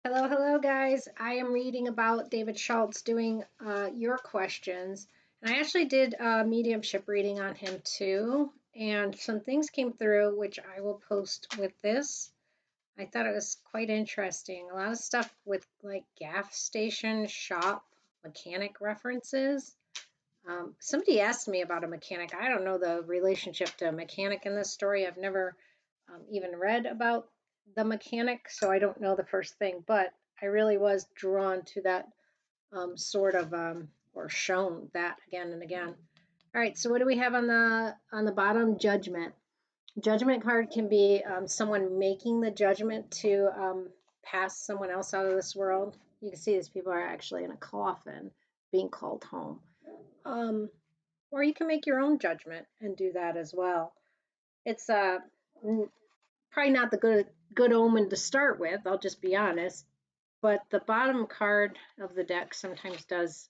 Hello, hello, guys. I am reading about David Schultz doing your questions. And I actually did a mediumship reading on him too. And some things came through, which I will post with this. I thought it was quite interesting. A lot of stuff with like gas station, shop, mechanic references. Somebody asked me about a mechanic. I don't know the relationship to a mechanic in this story. I've never even read about the mechanic, so I don't know the first thing, but I really was drawn to that or shown that again and again. All right, so what do we have on the bottom? Judgment. Judgment card can be someone making the judgment to pass someone else out of this world. You can see these people are actually in a coffin being called home. Um, or you can make your own judgment and do that as well. It's probably not the good omen to start with. I'll just be honest. But the bottom card of the deck sometimes does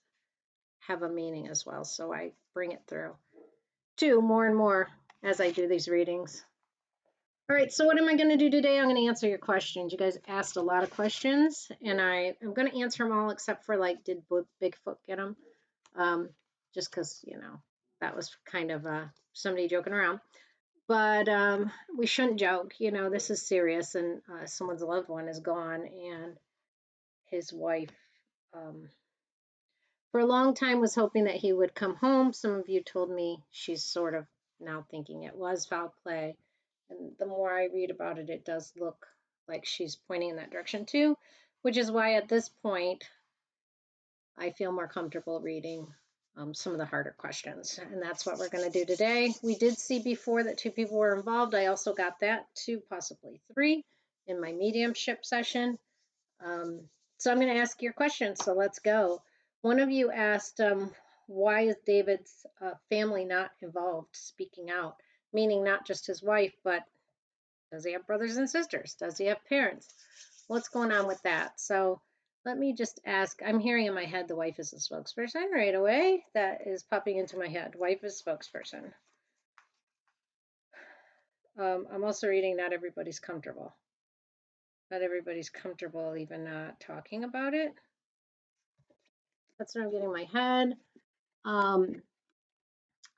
have a meaning as well, so I bring it through too more and more as I do these readings. All right, so what am I going to do today? I'm going to answer your questions. You guys asked a lot of questions, and I'm going to answer them all except for like, did Bigfoot get them? Just because, that was kind of somebody joking around. But we shouldn't joke. This is serious, and someone's loved one is gone, and his wife, um, for a long time, was hoping that he would come home. Some of you told me she's sort of now thinking it was foul play. And the more I read about it, it does look like she's pointing in that direction too, which is why at this point, I feel more comfortable reading some of the harder questions. And that's what we're going to do today. We did see before that two people were involved. I also got that, two, possibly three, in my mediumship session. So I'm going to ask your questions. So let's go. One of you asked, why is David's family not involved, speaking out? Meaning not just his wife, but does he have brothers and sisters? Does he have parents? What's going on with that? So let me just ask. I'm hearing in my head the wife is the spokesperson right away. That is popping into my head. Wife is spokesperson. I'm also reading not everybody's comfortable. Not everybody's comfortable even talking about it. That's what I'm getting in my head.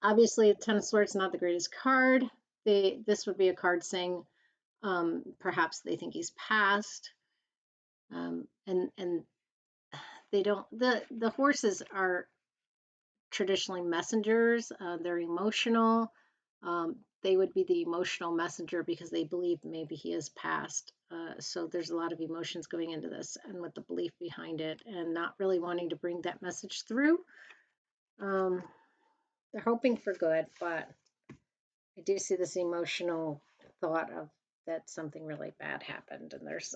Obviously, Ten of Swords is not the greatest card. This would be a card saying perhaps they think he's passed. And they don't. The horses are traditionally messengers. They're emotional. They would be the emotional messenger because they believe maybe he is passed. So there's a lot of emotions going into this, and with the belief behind it, and not really wanting to bring that message through. Um, they're hoping for good, but I do see this emotional thought of that something really bad happened. And there's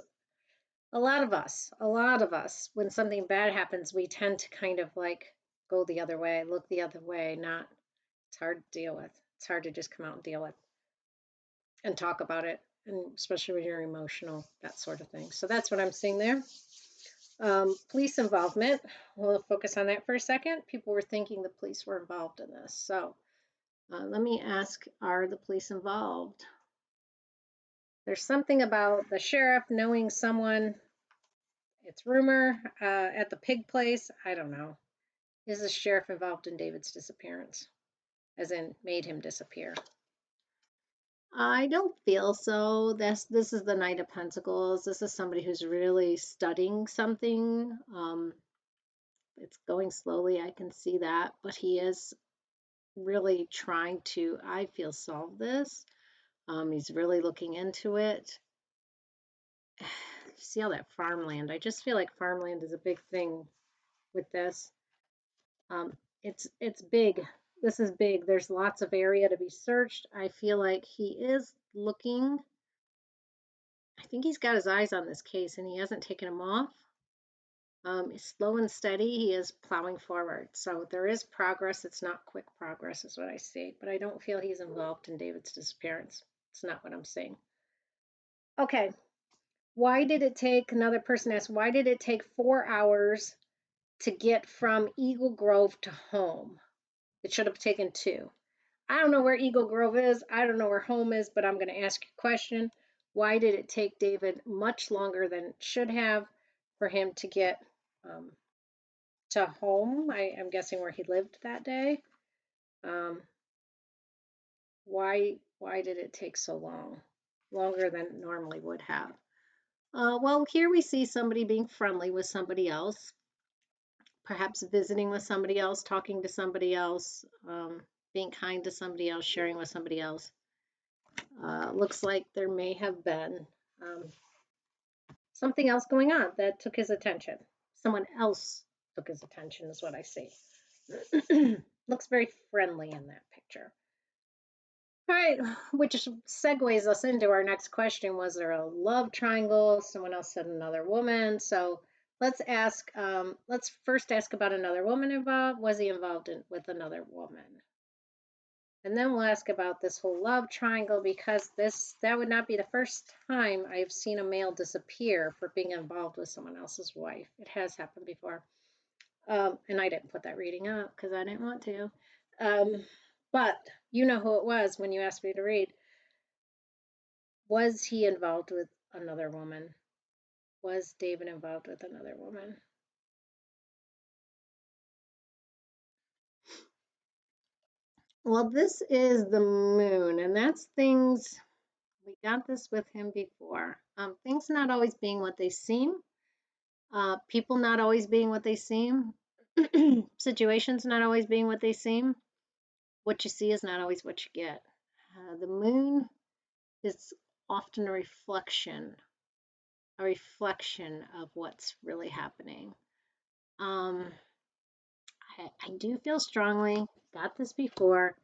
a lot of us, when something bad happens, we tend to kind of like go the other way, look the other way, not, it's hard to deal with. It's hard to just come out and deal with and talk about it. And especially when you're emotional, that sort of thing. So that's what I'm seeing there. Police involvement. We'll focus on that for a second. People were thinking the police were involved in this. So let me ask, are the police involved? There's something about the sheriff knowing someone, it's rumor, at the pig place. I don't know. Is the sheriff involved in David's disappearance? As in, made him disappear? I don't feel so. This is the Knight of Pentacles. This is somebody who's really studying something. It's going slowly, I can see that, but he is really trying to, I feel, solve this. He's really looking into it. See all that farmland? I just feel like farmland is a big thing with this. It's big. This is big. There's lots of area to be searched. I feel like he is looking. I think he's got his eyes on this case and he hasn't taken them off. He's slow and steady. He is plowing forward. So there is progress. It's not quick progress is what I see, but I don't feel he's involved in David's disappearance. It's not what I'm seeing. Okay. Why did it take, another person asked, why did it take 4 hours to get from Eagle Grove to home? It should have taken 2. I don't know where Eagle Grove is. I don't know where home is, but I'm going to ask you a question. Why did it take David much longer than it should have? for him to get um, to home. I'm guessing where he lived that day. Um, why did it take so long? Longer than it normally would have. Well, here we see somebody being friendly with somebody else, perhaps visiting with somebody else, talking to somebody else, being kind to somebody else, sharing with somebody else. Looks like there may have been um, something else going on that took his attention. Someone else took his attention, is what I see. Looks very friendly in that picture. All right, which segues us into our next question. Was there a love triangle? Someone else said another woman. So let's first ask about another woman involved. Was he involved with another woman? And then we'll ask about this whole love triangle, because that would not be the first time I've seen a male disappear for being involved with someone else's wife. It has happened before. And I didn't put that reading up because I didn't want to. But you know who it was when you asked me to read. Was he involved with another woman? Was David involved with another woman? Well, this is the moon, and that's things. We got this with him before. Things not always being what they seem, people not always being what they seem, situations not always being what they seem. What you see is not always what you get. The moon is often a reflection of what's really happening. I do feel strongly, got this before,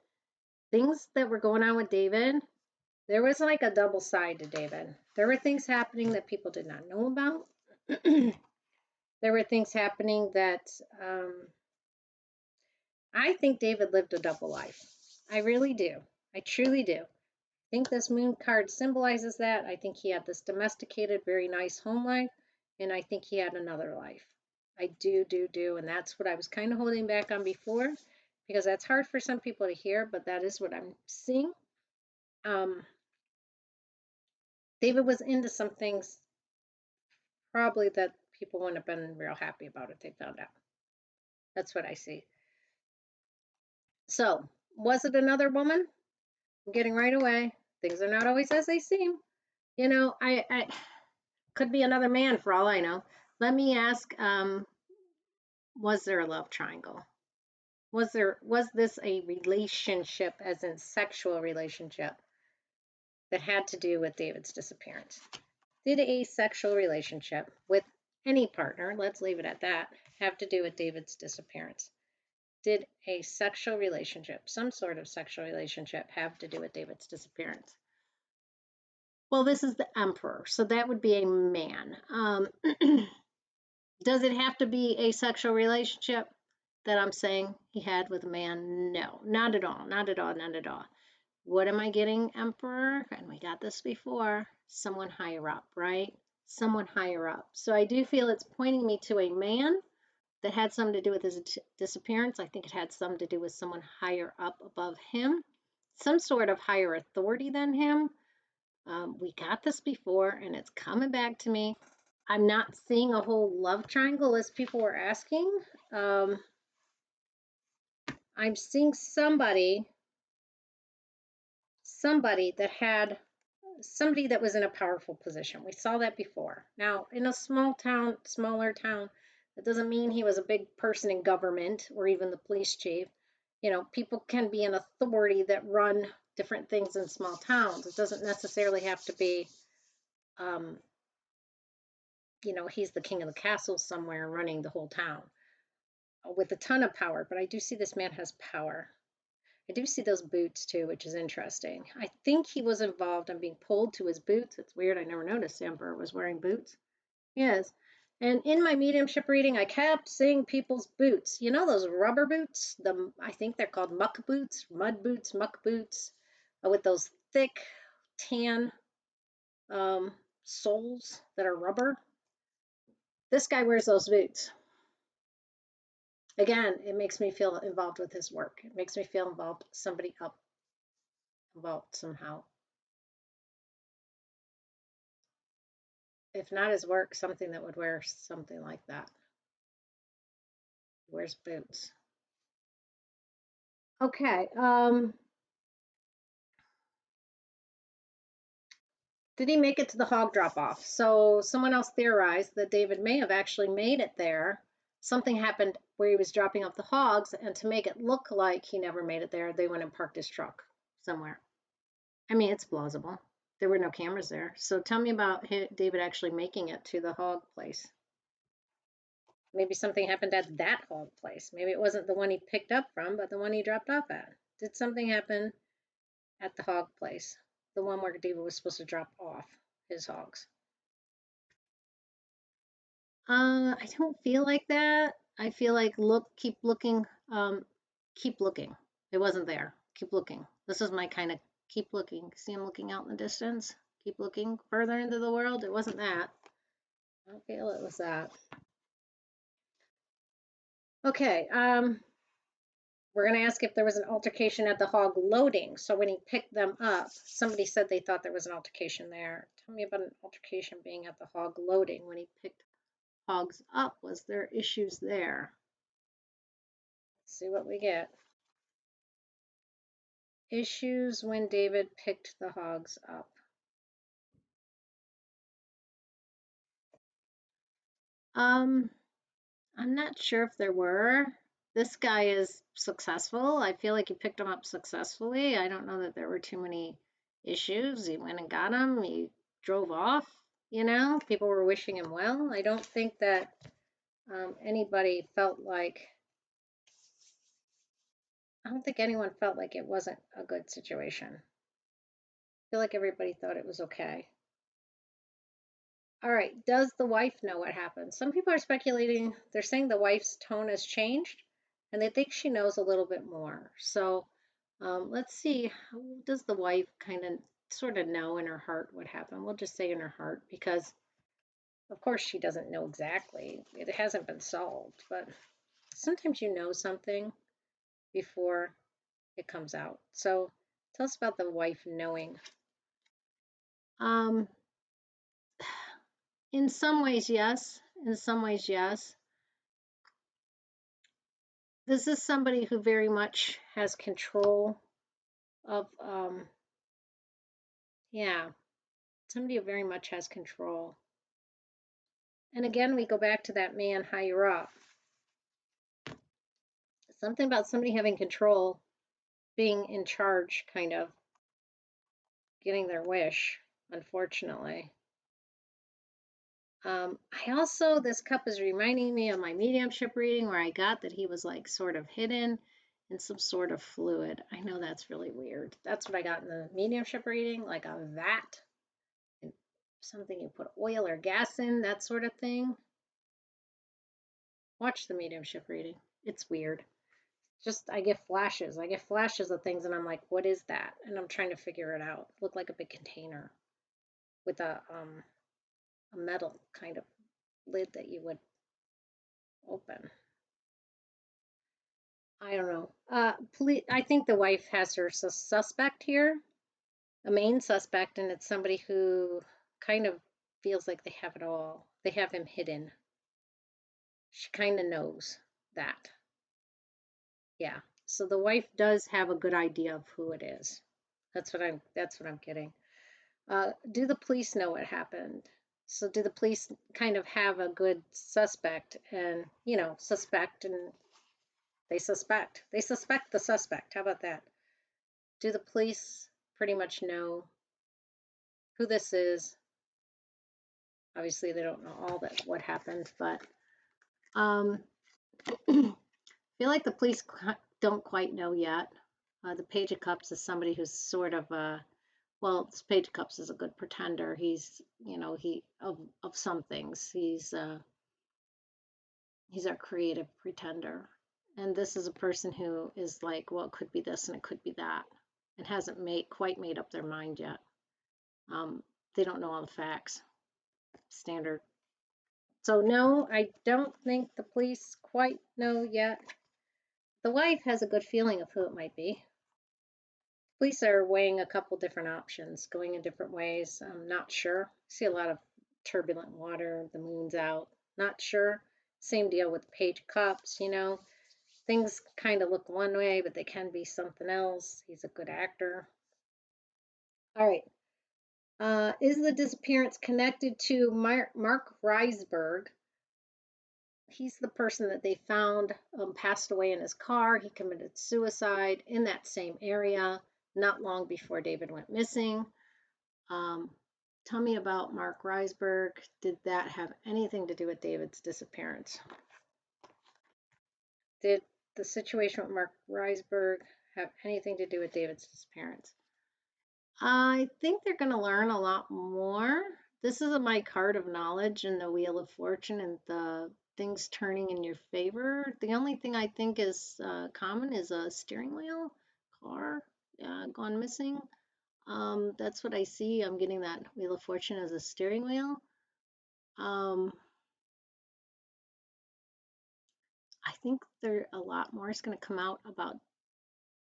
things that were going on with David, there was like a double side to David. There were things happening that people did not know about. There were things happening that I think David lived a double life. I really do. I truly do. I think this moon card symbolizes that. I think he had this domesticated, very nice home life, and I think he had another life. I do. And that's what I was kind of holding back on before, because that's hard for some people to hear, but that is what I'm seeing. David was into some things probably that people wouldn't have been real happy about if they found out. That's what I see. So, was it another woman? I'm getting right away. Things are not always as they seem. I could be another man for all I know. Let me ask, was there a love triangle? Was this a relationship, as in sexual relationship, that had to do with David's disappearance? Did a sexual relationship with any partner, let's leave it at that, have to do with David's disappearance? Did a sexual relationship, some sort of sexual relationship, have to do with David's disappearance? Well, this is the emperor, so that would be a man. Does it have to be a sexual relationship that I'm saying he had with a man? No, not at all, not at all, not at all. What am I getting, emperor? And we got this before. Someone higher up, right? Someone higher up. So I do feel it's pointing me to a man that had something to do with his disappearance. I think it had something to do with someone higher up above him, some sort of higher authority than him. We got this before, and it's coming back to me. I'm not seeing a whole love triangle as people were asking. I'm seeing somebody that was in a powerful position. We saw that before. Now, in a smaller town, that doesn't mean he was a big person in government or even the police chief. People can be in authority that run different things in small towns. It doesn't necessarily have to be, he's the king of the castle somewhere running the whole town with a ton of power. But I do see this man has power. I do see those boots too, which is interesting. I think he was involved in being pulled to his boots. It's weird. I never noticed the emperor was wearing boots. Yes. And in my mediumship reading, I kept seeing people's boots. You know those rubber boots? I think they're called muck boots, mud boots, muck boots, with those thick tan soles that are rubber. This guy wears those boots. Again, it makes me feel involved with his work. It makes me feel involved, somebody up involved somehow. If not his work, something that would wear something like that. Wears boots. Okay. Did he make it to the hog drop off? So someone else theorized that David may have actually made it there. Something happened where he was dropping off the hogs, and to make it look like he never made it there, they went and parked his truck somewhere. I mean, it's plausible. There were no cameras there. So tell me about David actually making it to the hog place. Maybe something happened at that hog place. Maybe it wasn't the one he picked up from, but the one he dropped off at. Did something happen at the hog place? The one where David was supposed to drop off his hogs. I don't feel like that. I feel like keep looking, keep looking. It wasn't there. Keep looking. This is my kind of keep looking. See him looking out in the distance? Keep looking further into the world. It wasn't that. I don't feel it was that. Okay, we're going to ask if there was an altercation at the hog loading. So when he picked them up, somebody said they thought there was an altercation there. Tell me about an altercation being at the hog loading. When he picked hogs up, was there issues there? Let's see what we get. Issues when David picked the hogs up. I'm not sure if there were. This guy is successful. I feel like he picked them up successfully. I don't know that there were too many issues. He went and got them. He drove off. People were wishing him well. I don't think that anybody felt like, I don't think anyone felt like it wasn't a good situation. I feel like everybody thought it was okay. All right, does the wife know what happened? Some people are speculating, they're saying the wife's tone has changed and they think she knows a little bit more. So let's see, does the wife kind of sort of know in her heart what happened? We'll just say in her heart because, of course, she doesn't know exactly. It hasn't been solved, but sometimes you know something before it comes out. So tell us about the wife knowing. Um, in some ways, yes. In some ways, yes. This is somebody who very much has control of, yeah, somebody who very much has control. And again, we go back to that man higher up. Something about somebody having control, being in charge, kind of getting their wish, unfortunately. This cup is reminding me of my mediumship reading where I got that he was like sort of hidden in some sort of fluid. I know that's really weird. That's what I got in the mediumship reading, like a vat, and something you put oil or gas in, that sort of thing. Watch the mediumship reading. It's weird. Just I get flashes. I get flashes of things and I'm like, what is that? And I'm trying to figure it out. It looked like a big container with a metal kind of lid that you would open. I don't know. I think the wife has her suspect here, a main suspect, and it's somebody who kind of feels like they have it all. They have him hidden. She kind of knows that. Yeah. So the wife does have a good idea of who it is. That's what I'm getting. Do the police know what happened? So do the police kind of have a good suspect and, suspect and they suspect. They suspect the suspect. How about that? Do the police pretty much know who this is? Obviously, they don't know all that what happened, but I feel like the police don't quite know yet. The Page of Cups is somebody who's sort of this Page of Cups is a good pretender. He's, he of some things. He's a creative pretender, and this is a person who is like, well, it could be this and it could be that, and hasn't quite made up their mind yet. They don't know all the facts. Standard. So no, I don't think the police quite know yet. The wife has a good feeling of who it might be. Police are weighing a couple different options, going in different ways. I'm not sure. I see a lot of turbulent water, the moon's out, not sure. Same deal with the Page of Cups, you know. Things kind of look one way, but they can be something else. He's a good actor. All right. Is the disappearance connected to Mark Reisberg? He's the person that they found passed away in his car. He committed suicide in that same area not long before David went missing. Um, Tell me about Mark Reisberg. Did that have anything to do with David's disappearance? Did the situation with Mark Reisberg have anything to do with David's disappearance? I think they're going to learn a lot more. This is my card of knowledge and the Wheel of Fortune and the things turning in your favor. The only thing I think is common is a steering wheel, car gone missing. That's what I see. I'm getting that Wheel of Fortune as a steering wheel. I think there a lot more is going to come out about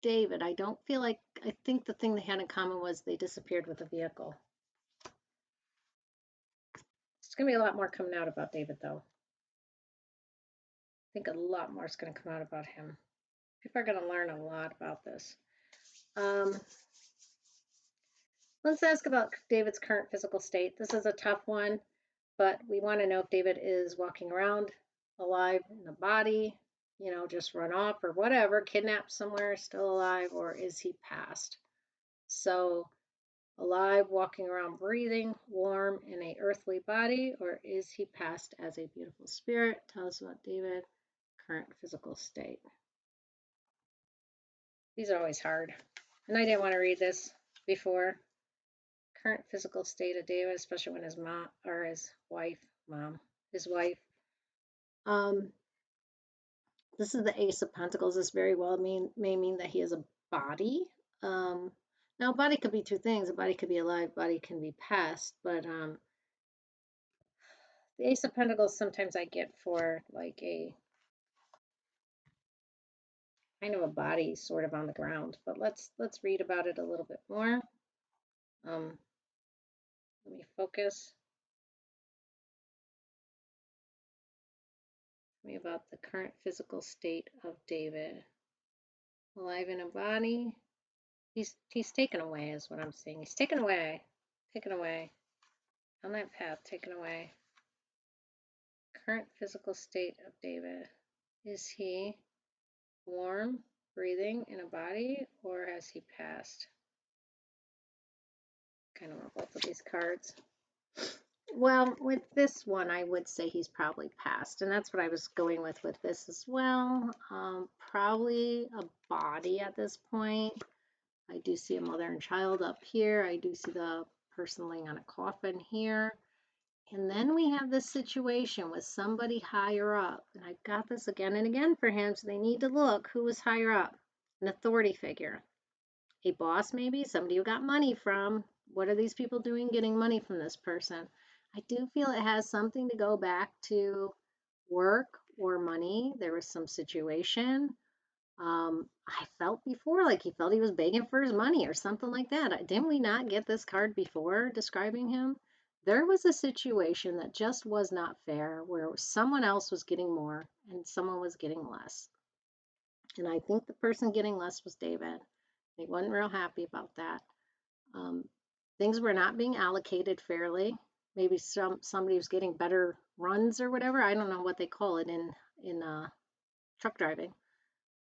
David. I don't feel like, I think the thing they had in common was they disappeared with a vehicle. There's going to be a lot more coming out about David, though. I think a lot more is going to come out about him. People are going to learn a lot about this. Let's ask about David's current physical state. This is a tough one, but we want to know if David is walking around alive in a body, you know, just run off or whatever, kidnapped somewhere, still alive, or is he passed? So, alive, walking around, breathing, warm in a earthly body, or is he passed as a beautiful spirit? Tell us about David, current physical state. These are always hard. And I didn't want to read this before. Current physical state of David, especially when his mom or his wife, his wife. This is the Ace of Pentacles. This very well may mean that he has a body. Now, a body could be two things. A body could be alive, body can be passed. But the Ace of Pentacles sometimes I get for like a kind of a body sort of on the ground. But let's read about it a little bit more. Let me focus. Tell me about the current physical state of David. Alive in a body. He's taken away is what I'm saying. He's taken away. Taken away. On that path, taken away. Current physical state of David. Is he warm, breathing in a body, or has he passed? Kind of want both of these cards. Well, with this one, I would say he's probably passed, and that's what I was going with this as well. Probably a body at this point. I do see a mother and child up here. I do see the person laying on a coffin here. And then we have this situation with somebody higher up. And I've got this again and again for him, so they need to look who was higher up. An authority figure. A boss maybe, somebody who got money from. What are these people doing getting money from this person? I do feel it has something to go back to work or money. There was some situation. I felt before like he felt he was begging for his money or something like that. Didn't we not get this card before describing him? There was a situation that just was not fair where someone else was getting more and someone was getting less. And I think the person getting less was David. He wasn't real happy about that. Things were not being allocated fairly. Maybe somebody was getting better runs or whatever. I don't know what they call it in truck driving.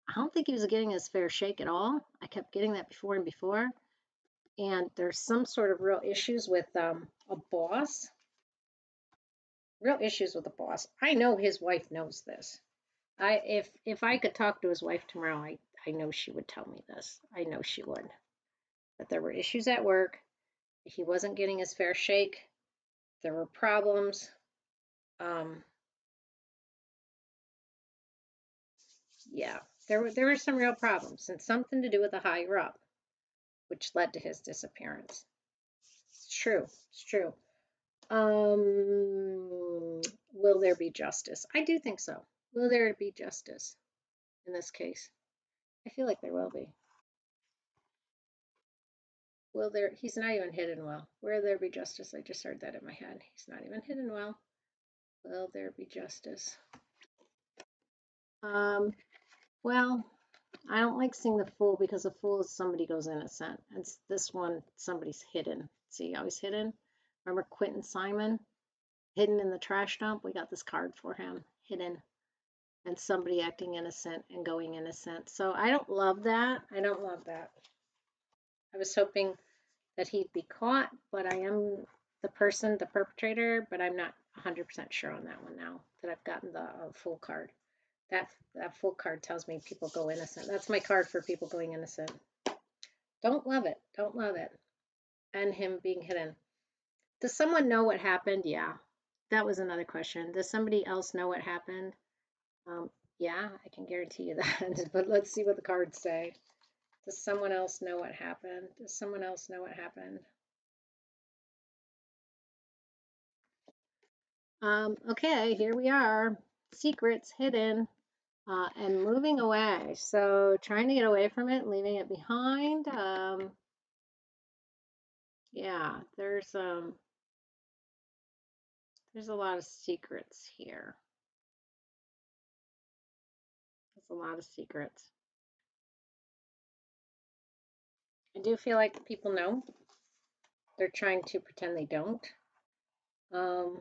I don't think he was getting his fair shake at all. I kept getting that before and before. And there's some sort of real issues with a boss. Real issues with a boss. I know his wife knows this. If I could talk to his wife tomorrow, I know she would tell me this. I know she would. That there were issues at work. He wasn't getting his fair shake. There were problems. Yeah, there were some real problems and something to do with the higher up, which led to his disappearance. It's true. It's true. Will there be justice? I do think so. Will there be justice in this case? I feel like there will be. Will there, he's not even hidden well. Will there be justice? I just heard that in my head. He's not even hidden well. Will there be justice? Um, well, I don't like seeing the fool because the fool is somebody goes innocent. And this one, somebody's hidden. See how he's hidden? Remember Quentin Simon? Hidden in the trash dump? We got this card for him. Hidden. And somebody acting innocent and going innocent. So I don't love that. I don't love that. I was hoping that he'd be caught, but I am the person, the perpetrator, but I'm not 100% sure on that one now that I've gotten the full card. That full card tells me people go innocent. That's my card for people going innocent. Don't love it. Don't love it. And him being hidden. Does someone know what happened? Yeah. That was another question. Does somebody else know what happened? Yeah, I can guarantee you that. But let's see what the cards say. Does someone else know what happened? Does someone else know what happened? Okay, here we are. Secrets hidden and moving away. So trying to get away from it, leaving it behind. Yeah, there's a lot of secrets here. There's a lot of secrets. I do feel like people know. They're trying to pretend they don't. Um,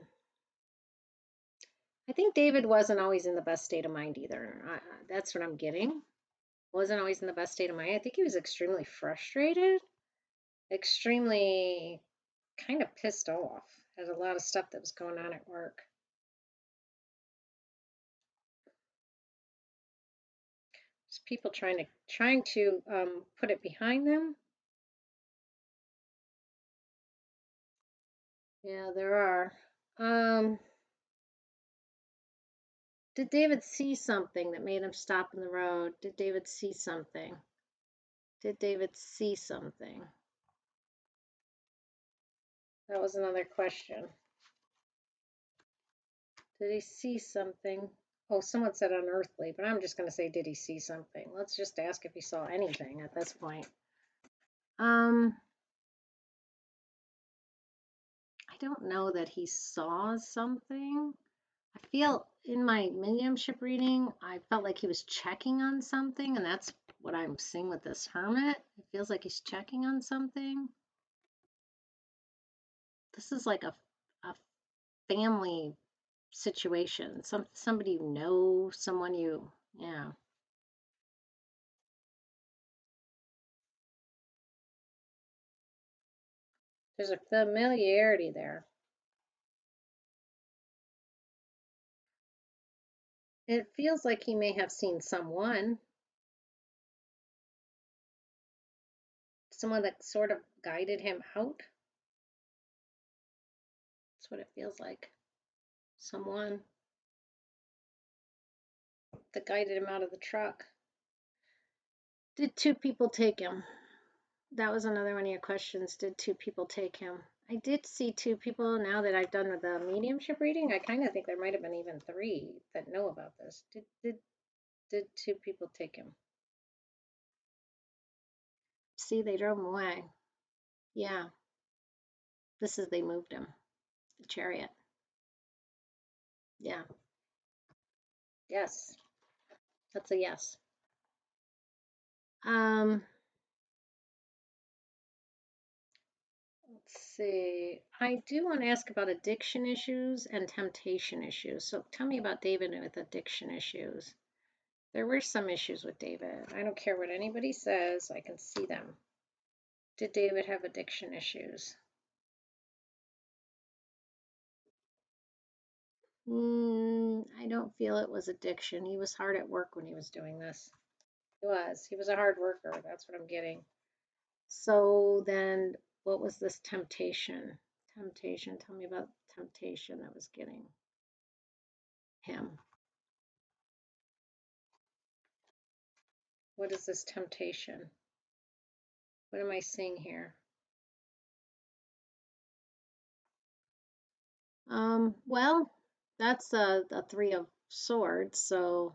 I think David wasn't always in the best state of mind either. That's what I'm getting. Wasn't always in the best state of mind. I think he was extremely frustrated, extremely kind of pissed off at a lot of stuff that was going on at work. Just people trying to put it behind them. Yeah, there are. Um, did David see something that made him stop in the road? Did David see something? Did David see something? That was another question. Did he see something? Oh, someone said unearthly, but I'm just going to say, did he see something? Let's just ask if he saw anything at this point. I don't know that he saw something. I feel in my mediumship reading, I felt like he was checking on something, and that's what I'm seeing with this hermit. It feels like he's checking on something. This is like a family situation. Somebody you know, someone you, yeah. There's a familiarity there. It feels like he may have seen someone that sort of guided him out. That's what it feels like. Someone that guided him out of the truck. Did two people take him? That was another one of your questions. Did two people take him? I did see two people now that I've done the mediumship reading. I kind of think there might have been even three that know about this. Did two people take him? See, they drove him away. Yeah, this is they moved him. The chariot. Yeah. Yes. That's a yes. Um, let's see. I do want to ask about addiction issues and temptation issues. So tell me about David with addiction issues. There were some issues with David. I don't care what anybody says, I can see them. Did David have addiction issues? I don't feel it was addiction. He was hard at work when he was doing this. He was. He was a hard worker. That's what I'm getting. So then, what was this temptation? Temptation. Tell me about temptation that was getting him. What is this temptation? What am I seeing here? Well, that's a three of swords. So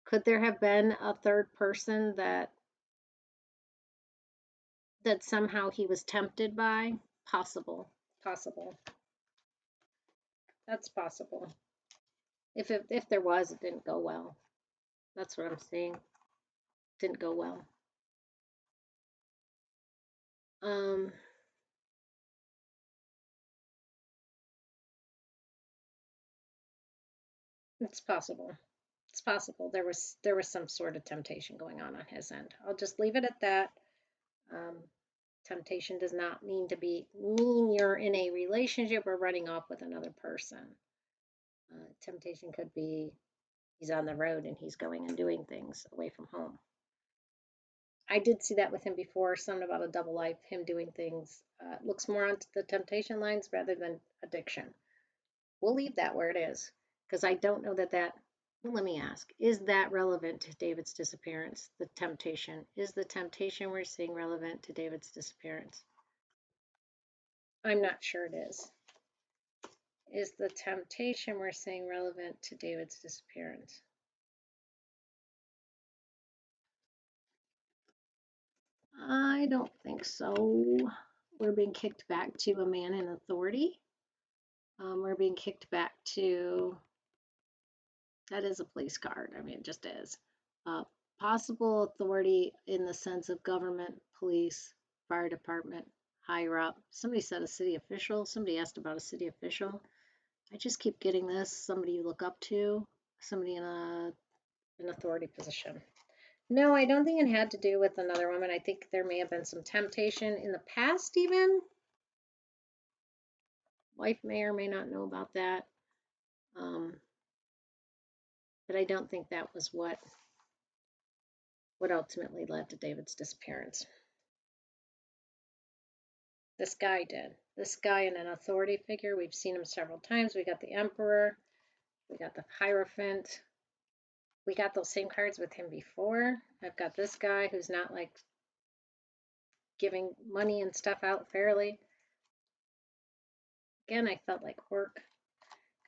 could there have been a third person that that somehow he was tempted by? Possible. Possible. That's possible. If there was, it didn't go well. That's what I'm saying. Didn't go well. Um, it's possible. It's possible there was some sort of temptation going on his end. I'll just leave it at that. Um, temptation does not mean you're in a relationship or running off with another person. Temptation could be he's on the road and he's going and doing things away from home. I did see that with him before, something about a double life, him doing things. Looks more onto the temptation lines rather than addiction. We'll leave that where it is because I don't know that. Well, let me ask, is that relevant to David's disappearance? The temptation. Is the temptation we're seeing relevant to David's disappearance? I'm not sure it is. Is the temptation we're seeing relevant to David's disappearance? I don't think so. We're being kicked back to a man in authority. We're being kicked back to, that is a police card. I mean, it just is. Uh, Possible authority in the sense of government, police, fire department, higher up. Somebody said a city official. Somebody asked about a city official. I just keep getting this. Somebody you look up to, somebody in an authority position. No, I don't think it had to do with another woman. I think there may have been some temptation in the past, even. Wife may or may not know about that. But I don't think that was what ultimately led to David's disappearance. This guy did. This guy in an authority figure, we've seen him several times. We got the Emperor, we got the Hierophant. We got those same cards with him before. I've got this guy who's not like giving money and stuff out fairly. Again, I felt like work.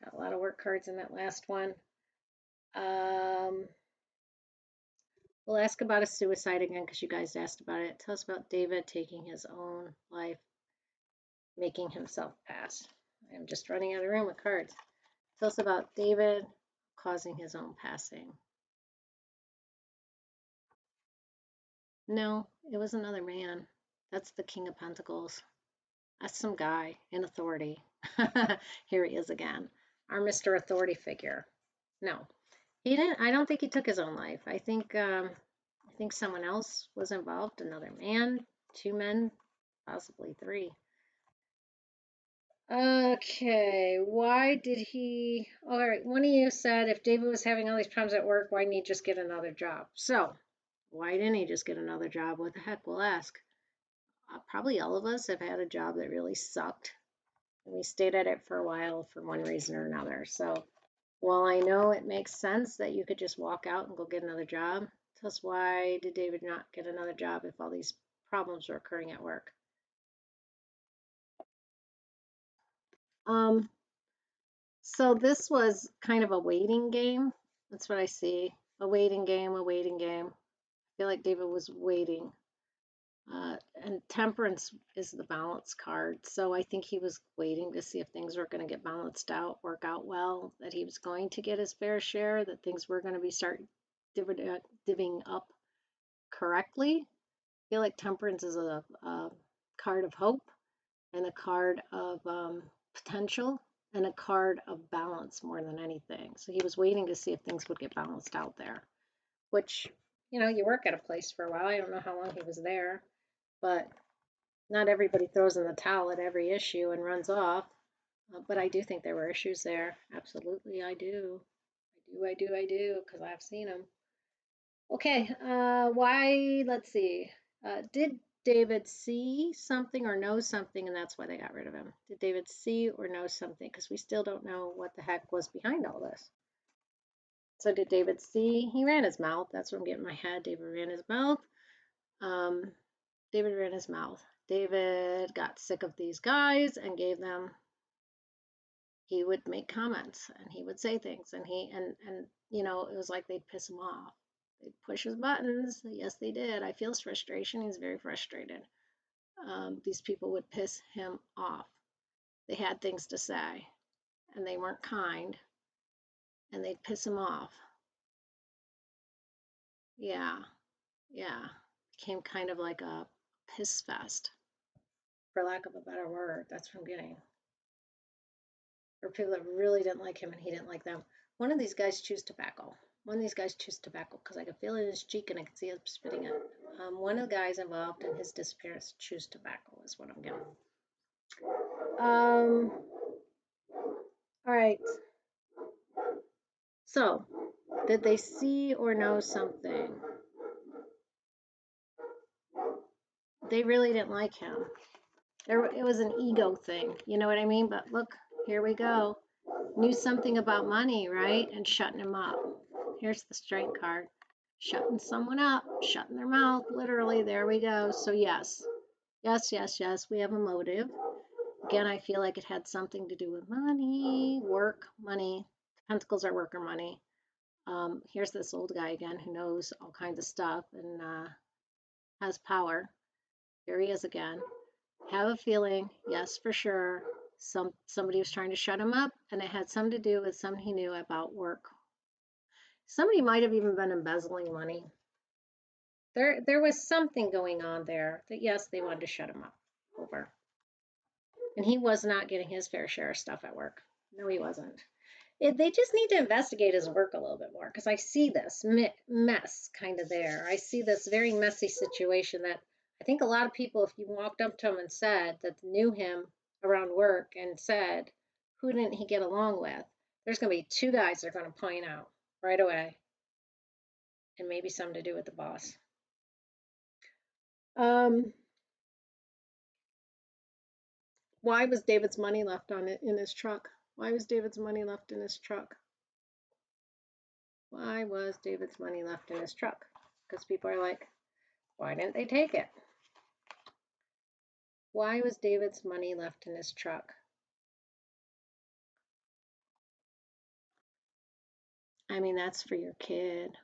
Got a lot of work cards in that last one. We'll ask about a suicide again because you guys asked about it. Tell us about David taking his own life, making himself pass. I'm just running out of room with cards. Tell us about David causing his own passing. No, it was another man. That's the King of Pentacles. That's some guy in authority. Here he is again. Our Mr. Authority figure. No, he didn't. I don't think he took his own life. I think someone else was involved. Another man, two men, possibly three. Okay, why did he? All right, one of you said if David was having all these problems at work, why didn't he just get another job? So, why didn't he just get another job? What the heck, we'll ask. Probably all of us have had a job that really sucked, and we stayed at it for a while for one reason or another. So, while I know it makes sense that you could just walk out and go get another job, tell us why did David not get another job if all these problems were occurring at work? Um, So this was kind of a waiting game. That's what I see. A waiting game, a waiting game. I feel like David was waiting. And temperance is the balance card. So I think he was waiting to see if things were going to get balanced out, work out well, that he was going to get his fair share, that things were going to be start divvying up correctly. I feel like temperance is a card of hope and a card of potential and a card of balance more than anything. So he was waiting to see if things would get balanced out there, which, you work at a place for a while. I don't know how long he was there, but not everybody throws in the towel at every issue and runs off. But I do think there were issues there. Absolutely, I do. I do, because I've seen them. Okay, why, let's see. Did David see something or know something, and that's why they got rid of him? Did David see or know something? Because we still don't know what the heck was behind all this. So did David see? He ran his mouth. That's what I'm getting in my head. David ran his mouth. Um, David ran his mouth. David got sick of these guys and gave them, he would make comments and he would say things and it was like they'd piss him off. They'd push his buttons. Yes, they did. I feel his frustration. He's very frustrated. these people would piss him off. They had things to say, and they weren't kind, and they'd piss him off. Yeah, yeah. Became kind of like a piss fest, for lack of a better word. That's what I'm getting. Or people that really didn't like him and he didn't like them. One of these guys chews tobacco. One of these guys chews tobacco because I could feel it in his cheek and I could see him spitting it. One of the guys involved in his disappearance chews tobacco, is what I'm getting. All right. So, did they see or know something? They really didn't like him. It was an ego thing, you know what I mean? But look, here we go. Knew something about money, right? And shutting him up. Here's the strength card. Shutting someone up, shutting their mouth, literally. There we go. So yes, yes, yes, yes, we have a motive. Again, I feel like it had something to do with money, work, money. Pentacles are work or money. Here's this old guy again who knows all kinds of stuff and has power. Here he is again. Have a feeling, yes, for sure. Somebody was trying to shut him up, and it had something to do with something he knew about work. Somebody might have even been embezzling money. There was something going on there that, yes, they wanted to shut him up over. And he was not getting his fair share of stuff at work. No, he wasn't. They just need to investigate his work a little bit more because I see this mess kind of there. I see this very messy situation that I think a lot of people, if you walked up to him and said that knew him around work and said, who didn't he get along with? There's going to be two guys that are going to point out right away, and maybe something to do with the boss. Why was David's money left on it in his truck? Why was David's money left in his truck? Why was David's money left in his truck? Because people are like, why didn't they take it? Why was David's money left in his truck? I mean, that's for your kid.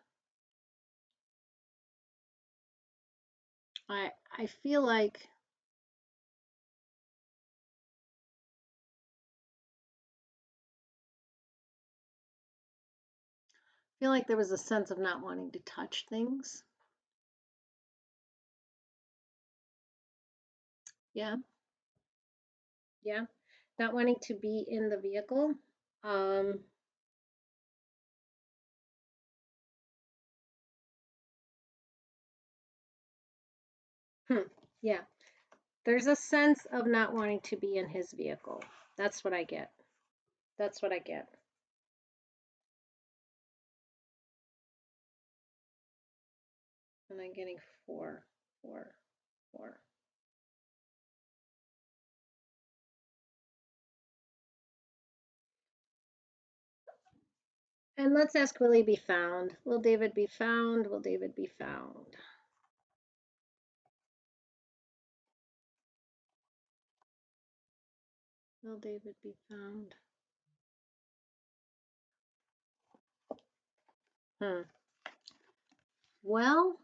I feel like there was a sense of not wanting to touch things. Yeah. Yeah. Not wanting to be in the vehicle. Yeah. There's a sense of not wanting to be in his vehicle. That's what I get. That's what I get. And I'm getting 4, 4, 4. And let's ask, will he be found? Will David be found? Will David be found? Will David be found? Well,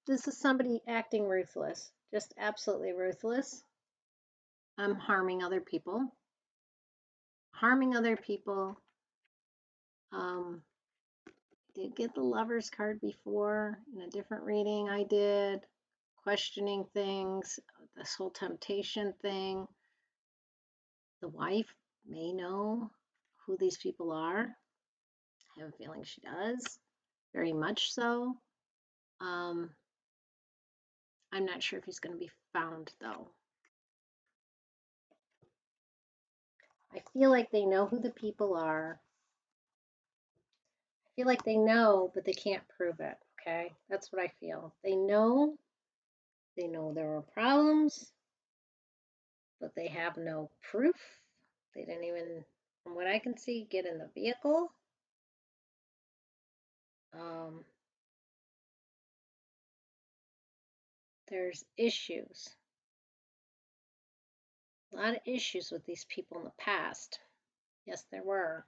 this is somebody acting ruthless, just absolutely ruthless. Harming other people. Harming other people. Did get the Lover's card before in a different reading I did. Questioning things, this whole temptation thing. The wife may know who these people are. I have a feeling she does, very much so. I'm not sure if he's going to be found, though. I feel like they know who the people are. I feel like they know, but they can't prove it, okay? That's what I feel. They know there were problems, but they have no proof. They didn't even, from what I can see, get in the vehicle. There's issues. A lot of issues with these people in the past. Yes, there were.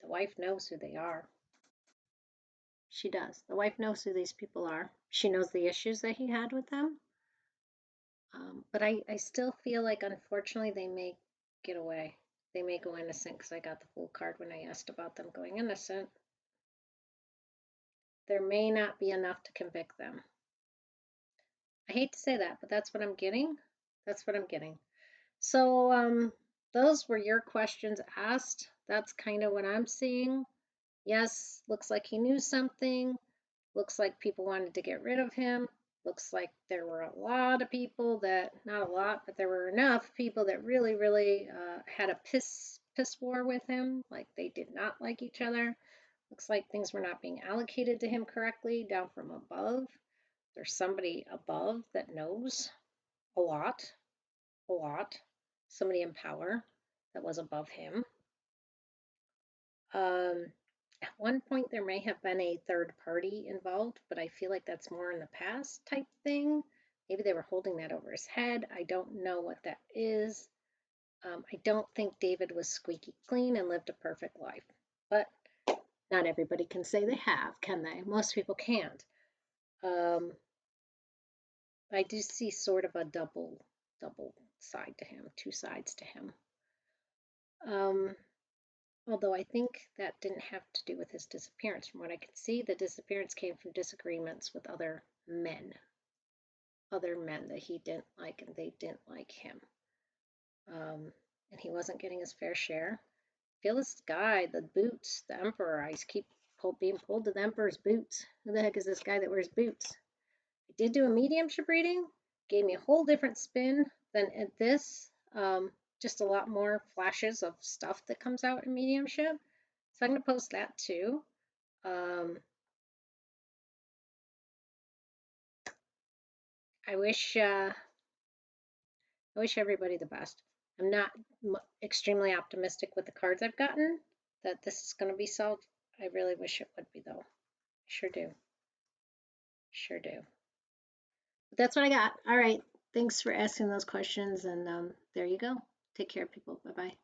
The wife knows who they are. She does. The wife knows who these people are. She knows the issues that he had with them. But I still feel like, unfortunately, they may get away. They may go innocent because I got the full card when I asked about them going innocent. There may not be enough to convict them. I hate to say that, but that's what I'm getting. That's what I'm getting. So those were your questions asked. That's kind of what I'm seeing. Yes, looks like he knew something. Looks like people wanted to get rid of him. Looks like there were a lot of people that, not a lot, but there were enough people that really, really had a piss war with him. Like they did not like each other. Looks like things were not being allocated to him correctly down from above. There's somebody above that knows a lot, a lot. Somebody in power that was above him. At one point, there may have been a third party involved, but I feel like that's more in the past type thing. Maybe they were holding that over his head. I don't know what that is. I don't think David was squeaky clean and lived a perfect life, but not everybody can say they have, can they? Most people can't. I do see sort of a double side to him, two sides to him. Although I think that didn't have to do with his disappearance. From what I could see, the disappearance came from disagreements with other men that he didn't like and they didn't like him. And he wasn't getting his fair share. Feel this guy, the boots, the emperor. I keep being pulled to the emperor's boots. Who the heck is this guy that wears boots? I did do a mediumship reading. Gave me a whole different spin than at this. Just a lot more flashes of stuff that comes out in mediumship. So I'm going to post that too. I wish everybody the best. I'm not extremely optimistic with the cards I've gotten that this is going to be solved. I really wish it would be though. Sure do. Sure do. But that's what I got. All right. Thanks for asking those questions, and there you go. Take care, people. Bye bye.